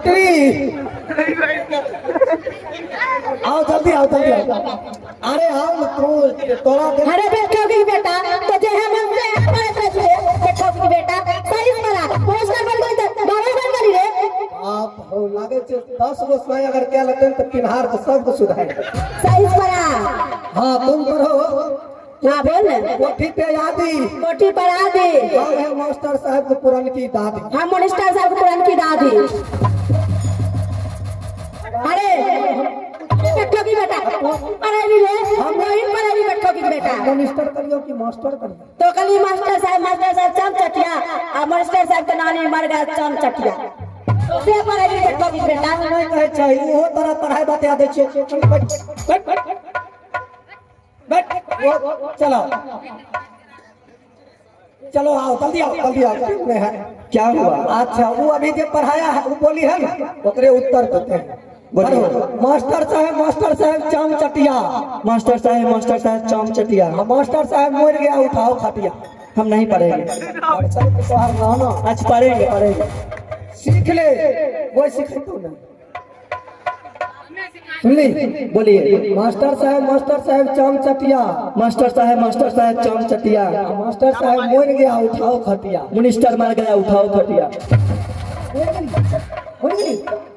छोटी आओ जल्दी आओ जल्दी आओ। अरे आओ तू तोरा अरे बैठो की बेटा तो जे हम से बैठो की बेटा सही करा पोस्टर बन गई तो बाबा बन गई रे आप हो लागे छे 10 गो स्वयं अगर क्या लगन तो पिनहार तो सब को सुधार सही करा। हां तुम पर हो हां बोल कोठी पे आदी कोठी पर आदी हम है मास्टर साहब को पुरान की दादी हम मास्टर साहब पुरान की दादी। अरे बैठो की बेटा अरे भी रे हम नहीं पर भी बैठो की बेटा मिनिस्टर करियो कि मास्टर करियो तो कल मास्टर साहब चम चटिया और मास्टर साहब के नानी मर गया चम चटिया तो से पर भी बैठो की बेटा नहीं कहे चाहिए वो तरह पढ़ाई बता दे छे बैठ चलो चलो आओ जल्दी आओ में है क्या हुआ। अच्छा वो अभी जो पढ़ाया है वो बोली है ना ओकरे उत्तर देते हैं। मास्टर साहब चाम चटिया मास्टर साहब चाम चटिया मास्टर साहब मर गया उठाओ खटिया। हम नहीं पढ़ेंगे आज पढ़ेंगे सीख ले वो सीख तू ना सुनली बोलिए मास्टर साहब चाम चटिया मास्टर साहब चाम चटिया मास्टर साहब मर गया उठाओ खटिया मिनिस्टर मर गया उठाओ खटिया।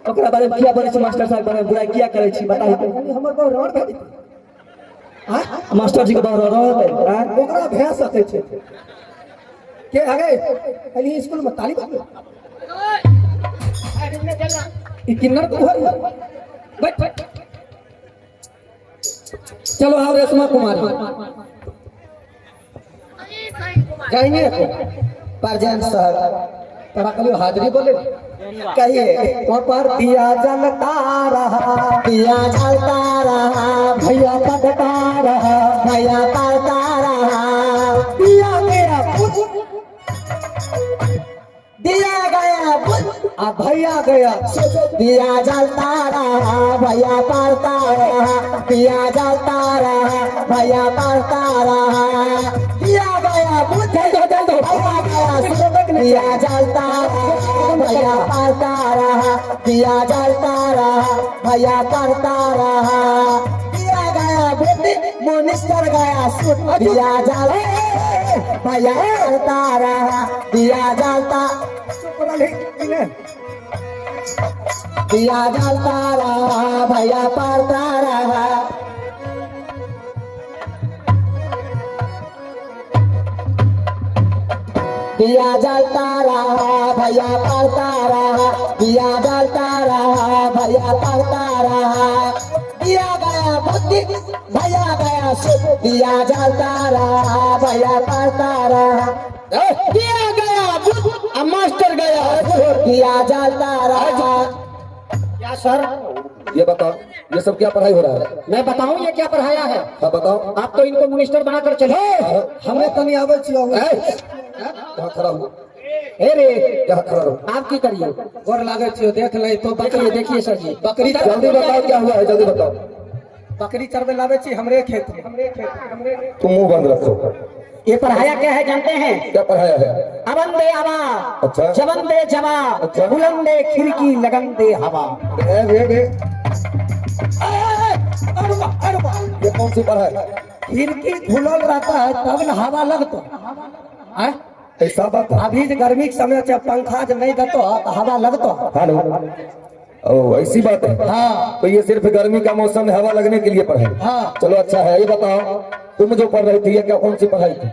ओकरा बारे में क्या बोले छी मास्टर साहब बारे में बुराई क्या करे छी बताई तो हमर को रोड भेज हां मास्टर जी के बारे में हां ओकरा भेज सके छे के आगे खाली स्कूल में तालीम ई किन्नर को बैठ चलो आओ रेशमा कुमारी जाएंगे परजान साहब तोरा कल हाजिरी बोले कहिए पर दिया जलता रहा भैया पड़ता रहा दिया गया भैया गया दिया जलता रहा भैया पड़ता रहा दिया जलता रहा भैया पड़ता रहा दिया गया बुझ दिया जलता रहा भैया पड़ता रहा दिया जलता रहा भैया पड़ता रहा दिया गया बुद्धि मिनिस्टर गया सुट दिया जल भैया पड़ता रहा दिया जलता दिया जलता रहा भैया पड़ता रहा दिया जलता रहा भैया पड़ता रहा दिया जलता रहा भैया पड़ता रहा दिया गया बुद्धि भैया गया सुख दिया जलता रहा भैया पड़ता रहा दिया गया बुद्धि मास्टर गया दिया जलता रहा। क्या सर ये बताओ ये सब क्या पढ़ाई हो रहा है। मैं बताऊं ये क्या पढ़ाया है। हाँ बताओ। आप तो इनको मिनिस्टर बनाकर चले हमें तनी आवे छियो कहां खड़ा हो ए रे कहां खड़ा हो आप की करिए गोर लागे छियो देख ले तो बकरी देखिए सर जी बकरी जल्दी बताओ क्या हुआ है जल्दी बताओ। बकरी चरवे लावे छी हमरे खेत में तुम मुंह बंद रखो। ये पढ़ाया क्या है जानते हैं। क्या पढ़ाया है। अबंदे हवा अच्छा जबंदे जवा अच्छा बुलंदे खिड़की लगंदे हवा। ये कौन सी पढ़ाई। खिड़की खुलल रहता है तब न हवा लगता है। ऐसा बात अभी गर्मी के समय जब पंखा जब नहीं देतो तो हवा लगता। हेलो ओ ऐसी बात है। हाँ तो ये सिर्फ गर्मी का मौसम में हवा लगने के लिए पढ़ाई। हाँ चलो अच्छा है। ये बताओ तुम जो पढ़ रही थी ये क्या कौन सी पढ़ाई थी।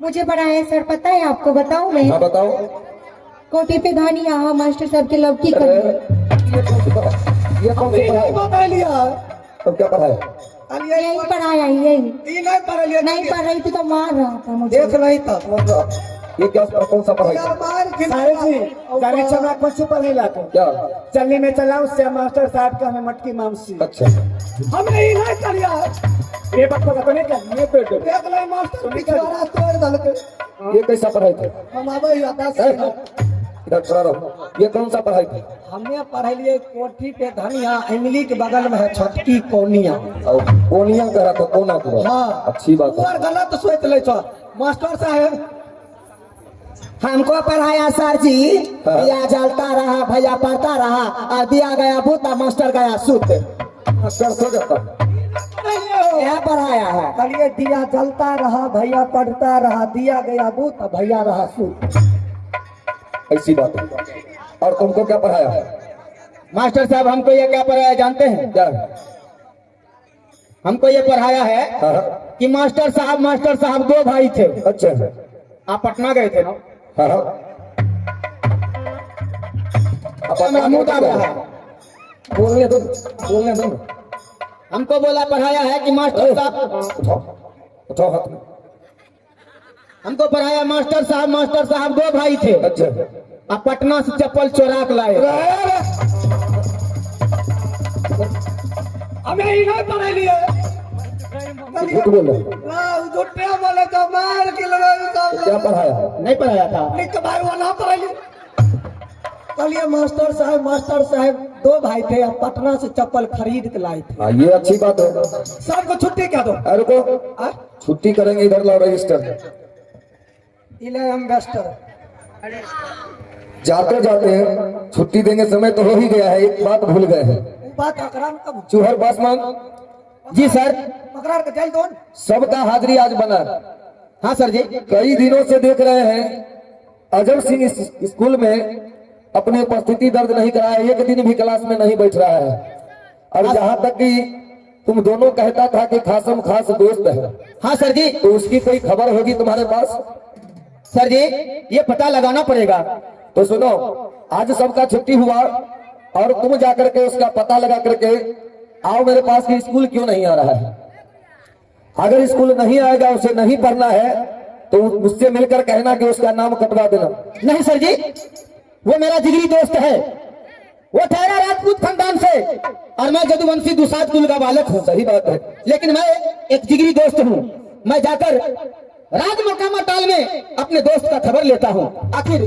मुझे पढ़ा है सर पता है आपको बताऊं मैं। हाँ बताओ। कोठी पे धानी यहाँ मास्टर साहब के लव की कर ये कौन सी पढ़ाई लिया। तो क्या पढ़ाई यही पढ़ाया यही नहीं पढ़ रही थी तो मार रहा था मुझे। देख नहीं था ये क्या कौन सा पढ़ाई क्या चलने में चला उससे मास्टर साहब का हमें मटकी मामसी। अच्छा हमने ही नहीं कर लिया ये बच्चों का नहीं कर ये तो देख ले मास्टर पिछवाड़ा तोड़ दल के ये कैसा पढ़ाई थी। हम आवे इधर खड़ा रहो। ये कौन सा पढ़ाई थी। हमने पढ़ाई लिए कोठी पे धनिया इमली के बगल में है छटकी कोनिया। कोनिया कह रहा था कोना को। हाँ अच्छी बात है। और गलत सोच ले छो मास्टर साहब हमको पढ़ाया सर जी, दिया जलता रहा, भैया पढ़ता रहा, और दिया गया बूता, मास्टर गया सूत। मास्टर सो जाता। क्या पढ़ाया है? चलिए दिया जलता रहा, भैया पढ़ता रहा, दिया गया बूत, भैया रहा सूत। ऐसी बात है। और तुमको क्या पढ़ाया? मास्टर साहब हमको ये क्या पढ़ाया जानते हैं? क्या? हमको ये पढ़ाया है हाँ, कि मास्टर साहब 2 भाई थे। अच्छा। आप पटना गए थे ना? हाँ, हाँ। मेरा मुंह दाब रहा है। बोलने दो। हमको बोला पढ़ाया है कि मास्टर साहब, उठाओ हाथ में। हमको पढ़ाया मास्टर साहब 2 भाई थे। अच्छा। आप पटना से चप्पल चोरा के लाए। हमें ही नहीं पढ़े लिए। झूठ बोल रहे हो। झूठे बोले तो मार के लगा। क्या पढ़ाया? नहीं पढ़ाया था। लिख भाई वो ना पढ़े लिए। चलिए मास्टर साहब 2 भाई थे, अब पटना से चप्पल खरीद के लाए थे। हाँ, ये अच्छी बात है। सर को छुट्टी क्या दो? अरे रुको, छुट्टी करेंगे, इधर लाओ रजिस्टर। इले एम्बेस्टर। जाते जाते छुट्टी देंगे, समय तो हो ही गया है, एक बात भूल गए हैं। बात अकराम कब? चूहर पासवान जी सर। मकरार का जेल कौन? सबका हाजिरी आज बना। हाँ सर जी। कई दिनों से देख रहे हैं अजब सिंह इस स्कूल में अपनी उपस्थिति दर्ज नहीं कराया, एक दिन भी क्लास में नहीं बैठ रहा है। और जहाँ तक कि तुम दोनों कहता था कि खासम खास दोस्त है। हाँ सर जी। तो उसकी कोई खबर होगी तुम्हारे पास? सर जी ये पता लगाना पड़ेगा। तो सुनो, आज सबका छुट्टी हुआ और तुम जाकर के उसका पता लगा करके आओ मेरे पास कि स्कूल क्यों नहीं आ रहा है। अगर स्कूल नहीं आएगा, उसे नहीं पढ़ना है, तो मुझसे मिलकर कहना कि उसका नाम कटवा देना। नहीं सर जी, वो मेरा जिगरी दोस्त है। वो ठहरा राजपूत खानदान से और मैं जदुवंशी दुसाद कुल का बालक हूँ। सही बात है। लेकिन मैं एक जिगरी दोस्त हूँ। मैं जाकर राज मकामा टाल में अपने दोस्त का खबर लेता हूँ, आखिर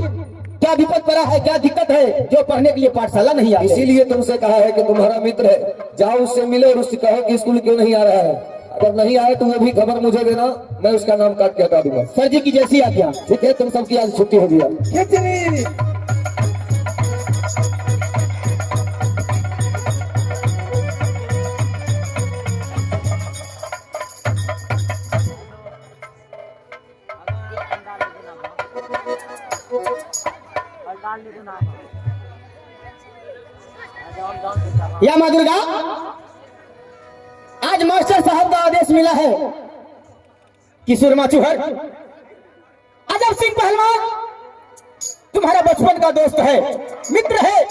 क्या विपद पड़ा है, क्या दिक्कत है जो पढ़ने के लिए पाठशाला नहीं आते। इसीलिए तुमसे कहा है कि तुम्हारा मित्र है, जाओ उससे मिलो और उससे कहो कि स्कूल क्यों नहीं आ रहा है। अगर नहीं आए तो वो भी खबर मुझे देना, मैं उसका नाम काट के हटा दूंगा। सर जी की जैसी आज्ञा। ठीक है, तुम सबकी आज छुट्टी हो गया। खिचड़ी। या माँ दुर्गा, आज मास्टर साहब का आदेश मिला है कि सुरमा चूहर अजब सिंह पहलवान तुम्हारा बचपन का दोस्त है, मित्र है।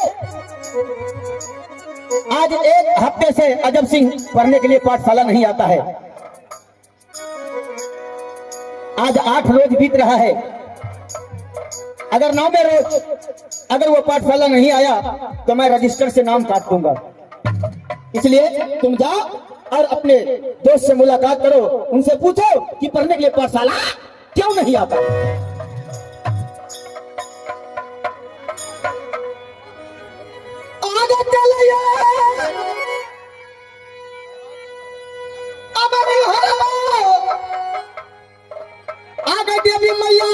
आज 1 हफ्ते से अजब सिंह पढ़ने के लिए पाठशाला नहीं आता है। आज 8 रोज बीत रहा है। अगर 9वें रोज अगर वो पाठशाला नहीं आया तो मैं रजिस्टर से नाम काट दूंगा। इसलिए तुम जाओ और अपने दोस्त से मुलाकात करो, उनसे पूछो कि पढ़ने के लिए पाठशाला क्यों नहीं आता। आगे चलिए आगे देवी मैया,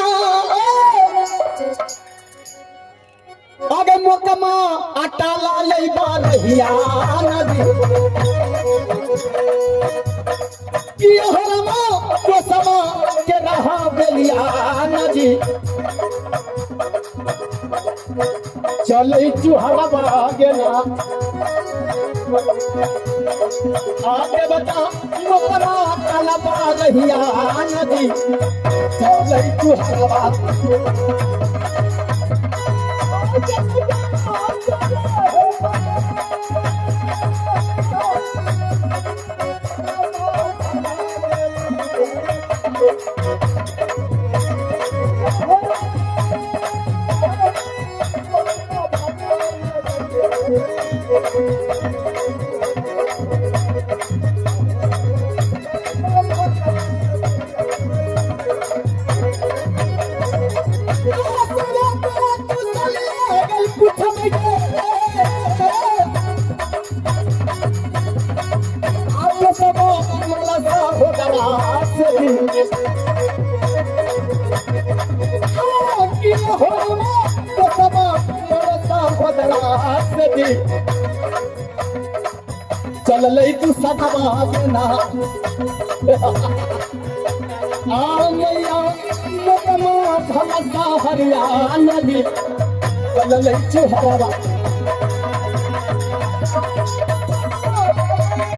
आगे मोकमा अटाला लईबा रहिया नदी की हरमा को समा के रहा बेलिया नदी चले चुहरा गेला। आगे बता मोकमा अटाला रहिया नदी चले चुहरा। सदी चल लई तू सधवा देना आ मैया मोरमा भला हरिया नदी चल लई चुहरवा